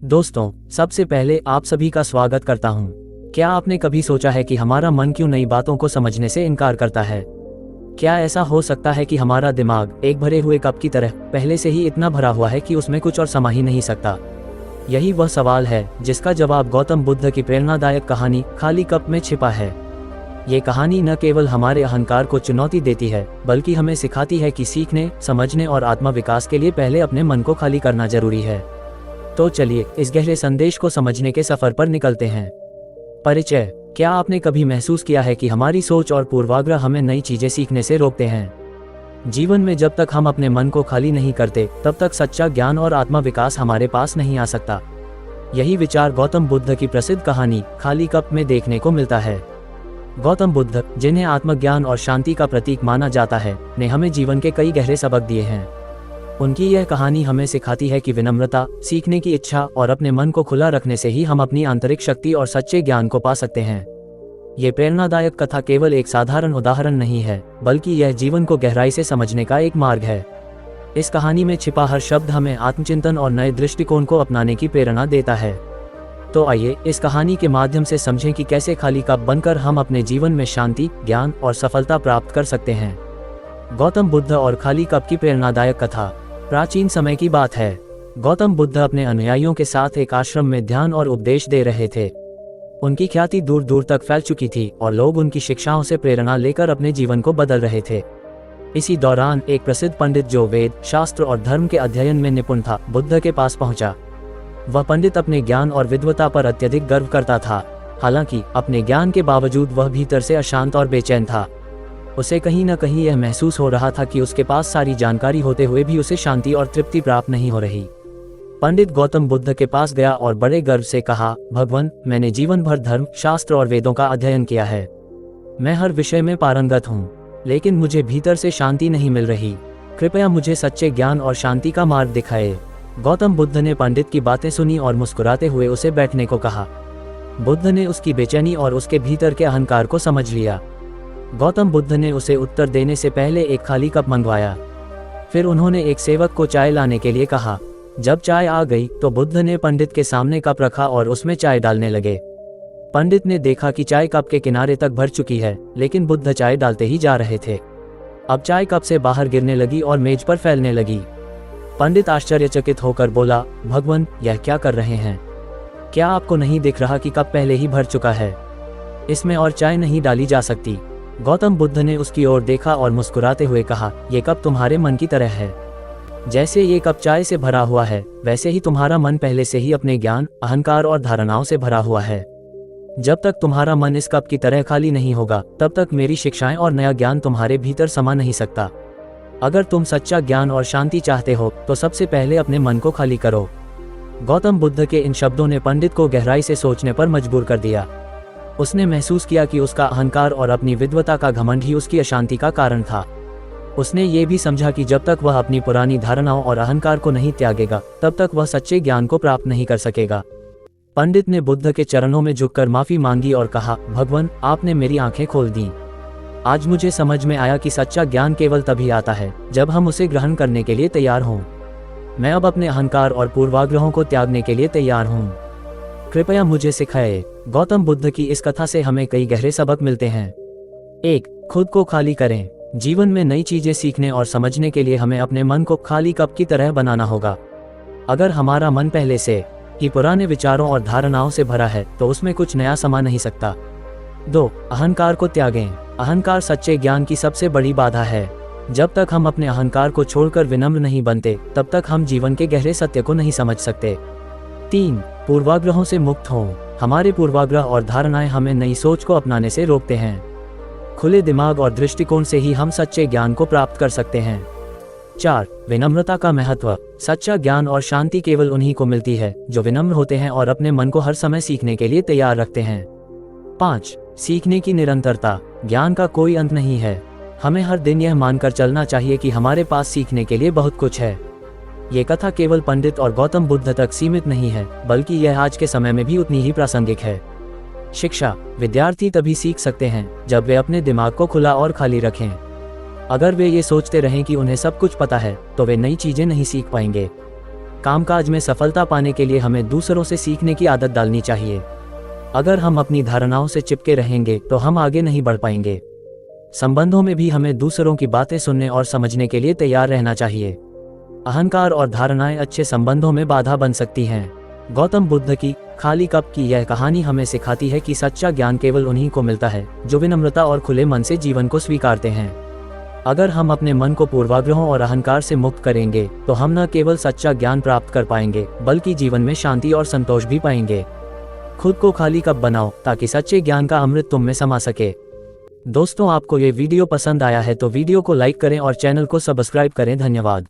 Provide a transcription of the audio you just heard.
दोस्तों, सबसे पहले आप सभी का स्वागत करता हूँ। क्या आपने कभी सोचा है कि हमारा मन क्यों नई बातों को समझने से इनकार करता है? क्या ऐसा हो सकता है कि हमारा दिमाग एक भरे हुए कप की तरह पहले से ही इतना भरा हुआ है कि उसमें कुछ और समा ही नहीं सकता? यही वह सवाल है जिसका जवाब गौतम बुद्ध की प्रेरणादायक कहानी खाली कप में छिपा है। ये कहानी न केवल हमारे अहंकार को चुनौती देती है, बल्कि हमें सिखाती है कि सीखने, समझने और आत्मा विकास के लिए पहले अपने मन को खाली करना जरूरी है। तो चलिए इस गहरे संदेश को समझने के सफर पर निकलते हैं। परिचय। क्या आपने कभी महसूस किया है कि हमारी सोच और पूर्वाग्रह हमें नई चीजें सीखने से रोकते हैं? जीवन में जब तक हम अपने मन को खाली नहीं करते, तब तक सच्चा ज्ञान और आत्मा विकास हमारे पास नहीं आ सकता। यही विचार गौतम बुद्ध की प्रसिद्ध कहानी खाली कप में देखने को मिलता है। गौतम बुद्ध, जिन्हें आत्मज्ञान और शांति का प्रतीक माना जाता है, ने हमें जीवन के कई गहरे सबक दिए हैं। उनकी यह कहानी हमें सिखाती है कि विनम्रता, सीखने की इच्छा और अपने मन को खुला रखने से ही हम अपनी आंतरिक शक्ति और सच्चे ज्ञान को पा सकते हैं। ये प्रेरणादायक कथा केवल एक साधारण उदाहरण नहीं है, बल्कि यह जीवन को गहराई से समझने का एक मार्ग है। इस कहानी में छिपा हर शब्द हमें आत्मचिंतन और नए दृष्टिकोण को अपनाने की प्रेरणा देता है। तो आइए इस कहानी के माध्यम से समझें कि कैसे खाली कप बनकर हम अपने जीवन में शांति, ज्ञान और सफलता प्राप्त कर सकते हैं। गौतम बुद्ध और खाली कप की प्रेरणादायक कथा। प्राचीन समय की बात है। गौतम बुद्ध अपने अनुयायियों के साथ एक आश्रम में ध्यान और उपदेश दे रहे थे। उनकी ख्याति दूर दूर तक फैल चुकी थी और लोग उनकी शिक्षाओं से प्रेरणा लेकर अपने जीवन को बदल रहे थे। इसी दौरान एक प्रसिद्ध पंडित जो वेद, शास्त्र और धर्म के अध्ययन में निपुण था, बुद्ध के पास पहुंचा। वह पंडित अपने ज्ञान और विद्वता पर अत्यधिक गर्व करता था। हालांकि अपने ज्ञान के बावजूद वह भीतर से अशांत और बेचैन था। उसे कहीं न कहीं यह महसूस हो रहा था कि उसके पास सारी जानकारी होते हुए भी उसे शांति और तृप्ति प्राप्त नहीं हो रही। पंडित गौतम बुद्ध के पास गया और बड़े गर्व से कहा, भगवान, मैंने जीवन भर धर्म, शास्त्र और वेदों का अध्ययन किया है। मैं हर विषय में पारंगत हूँ, लेकिन मुझे भीतर से शांति नहीं मिल रही। कृपया मुझे सच्चे ज्ञान और शांति का मार्ग दिखाए। गौतम बुद्ध ने पंडित की बातें सुनी और मुस्कुराते हुए उसे बैठने को कहा। बुद्ध ने उसकी बेचैनी और उसके भीतर के अहंकार को समझ लिया। गौतम बुद्ध ने उसे उत्तर देने से पहले एक खाली कप मंगवाया। फिर उन्होंने एक सेवक को चाय लाने के लिए कहा। जब चाय आ गई तो बुद्ध ने पंडित के सामने कप रखा और उसमें चाय डालने लगे। पंडित ने देखा कि चाय कप के किनारे तक भर चुकी है, लेकिन बुद्ध चाय डालते ही जा रहे थे। अब चाय कप से बाहर गिरने लगी और मेज पर फैलने लगी। पंडित आश्चर्यचकित होकर बोला, भगवान, यह क्या कर रहे हैं? क्या आपको नहीं दिख रहा कि कप पहले ही भर चुका है? इसमें और चाय नहीं डाली जा सकती। गौतम बुद्ध ने उसकी ओर देखा और मुस्कुराते हुए कहा, ये कप तुम्हारे मन की तरह है। जैसे ये कप चाय से भरा हुआ है, वैसे ही तुम्हारा मन पहले से ही अपने ज्ञान, अहंकार और धारणाओं से भरा हुआ है। जब तक तुम्हारा मन इस कप की तरह खाली नहीं होगा, तब तक मेरी शिक्षाएं और नया ज्ञान तुम्हारे भीतर समा नहीं सकता। अगर तुम सच्चा ज्ञान और शांति चाहते हो, तो सबसे पहले अपने मन को खाली करो। गौतम बुद्ध के इन शब्दों ने पंडित को गहराई से सोचने पर मजबूर कर दिया। उसने महसूस किया कि उसका अहंकार और अपनी विद्वता का घमंड ही उसकी अशांति का कारण था। उसने ये भी समझा कि जब तक वह अपनी पुरानी धारणाओं और अहंकार को नहीं त्यागेगा, तब तक वह सच्चे ज्ञान को प्राप्त नहीं कर सकेगा। पंडित ने बुद्ध के चरणों में झुककर माफी मांगी और कहा, भगवान, आपने मेरी आंखें खोल दी। आज मुझे समझ में आया कि सच्चा ज्ञान केवल तभी आता है जब हम उसे ग्रहण करने के लिए तैयार हों। मैं अब अपने अहंकार और पूर्वाग्रहों को त्यागने के लिए तैयार हूँ। कृपया मुझे सिखाए। गौतम बुद्ध की इस कथा से हमें कई गहरे सबक मिलते हैं। 1. खुद को खाली करें। जीवन में नई चीजें सीखने और समझने के लिए हमें अपने मन को खाली कप की तरह बनाना होगा। अगर हमारा मन पहले से ही पुराने विचारों और धारणाओं से भरा है, तो उसमें कुछ नया समा नहीं सकता। 2. अहंकार को त्यागें। अहंकार सच्चे ज्ञान की सबसे बड़ी बाधा है। जब तक हम अपने अहंकार को छोड़कर विनम्र नहीं बनते, तब तक हम जीवन के गहरे सत्य को नहीं समझ सकते। 3. पूर्वाग्रहों से मुक्त हों। हमारे पूर्वाग्रह और धारणाएं हमें नई सोच को अपनाने से रोकते हैं। खुले दिमाग और दृष्टिकोण से ही हम सच्चे ज्ञान को प्राप्त कर सकते हैं। 4. विनम्रता का महत्व। सच्चा ज्ञान और शांति केवल उन्हीं को मिलती है जो विनम्र होते हैं और अपने मन को हर समय सीखने के लिए तैयार रखते हैं। 5. सीखने की निरंतरता। ज्ञान का कोई अंत नहीं है। हमें हर दिन यह मानकर चलना चाहिए कि हमारे पास सीखने के लिए बहुत कुछ है। ये कथा केवल पंडित और गौतम बुद्ध तक सीमित नहीं है, बल्कि यह आज के समय में भी उतनी ही प्रासंगिक है। शिक्षा। विद्यार्थी तभी सीख सकते हैं जब वे अपने दिमाग को खुला और खाली रखें। अगर वे ये सोचते रहें कि उन्हें सब कुछ पता है, तो वे नई चीजें नहीं सीख पाएंगे। कामकाज में सफलता पाने के लिए हमें दूसरों से सीखने की आदत डालनी चाहिए। अगर हम अपनी धारणाओं से चिपके रहेंगे तो हम आगे नहीं बढ़ पाएंगे। संबंधों में भी हमें दूसरों की बातें सुनने और समझने के लिए तैयार रहना चाहिए। अहंकार और धारणाएं अच्छे संबंधों में बाधा बन सकती हैं। गौतम बुद्ध की खाली कप की यह कहानी हमें सिखाती है कि सच्चा ज्ञान केवल उन्हीं को मिलता है जो विनम्रता और खुले मन से जीवन को स्वीकारते हैं। अगर हम अपने मन को पूर्वाग्रहों और अहंकार से मुक्त करेंगे तो हम न केवल सच्चा ज्ञान प्राप्त कर पाएंगे बल्कि जीवन में शांति और संतोष भी पाएंगे। खुद को खाली कप बनाओ ताकि सच्चे ज्ञान का अमृत तुम में समा सके। दोस्तों, आपको ये वीडियो पसंद आया है तो वीडियो को लाइक करें और चैनल को सब्सक्राइब करें। धन्यवाद।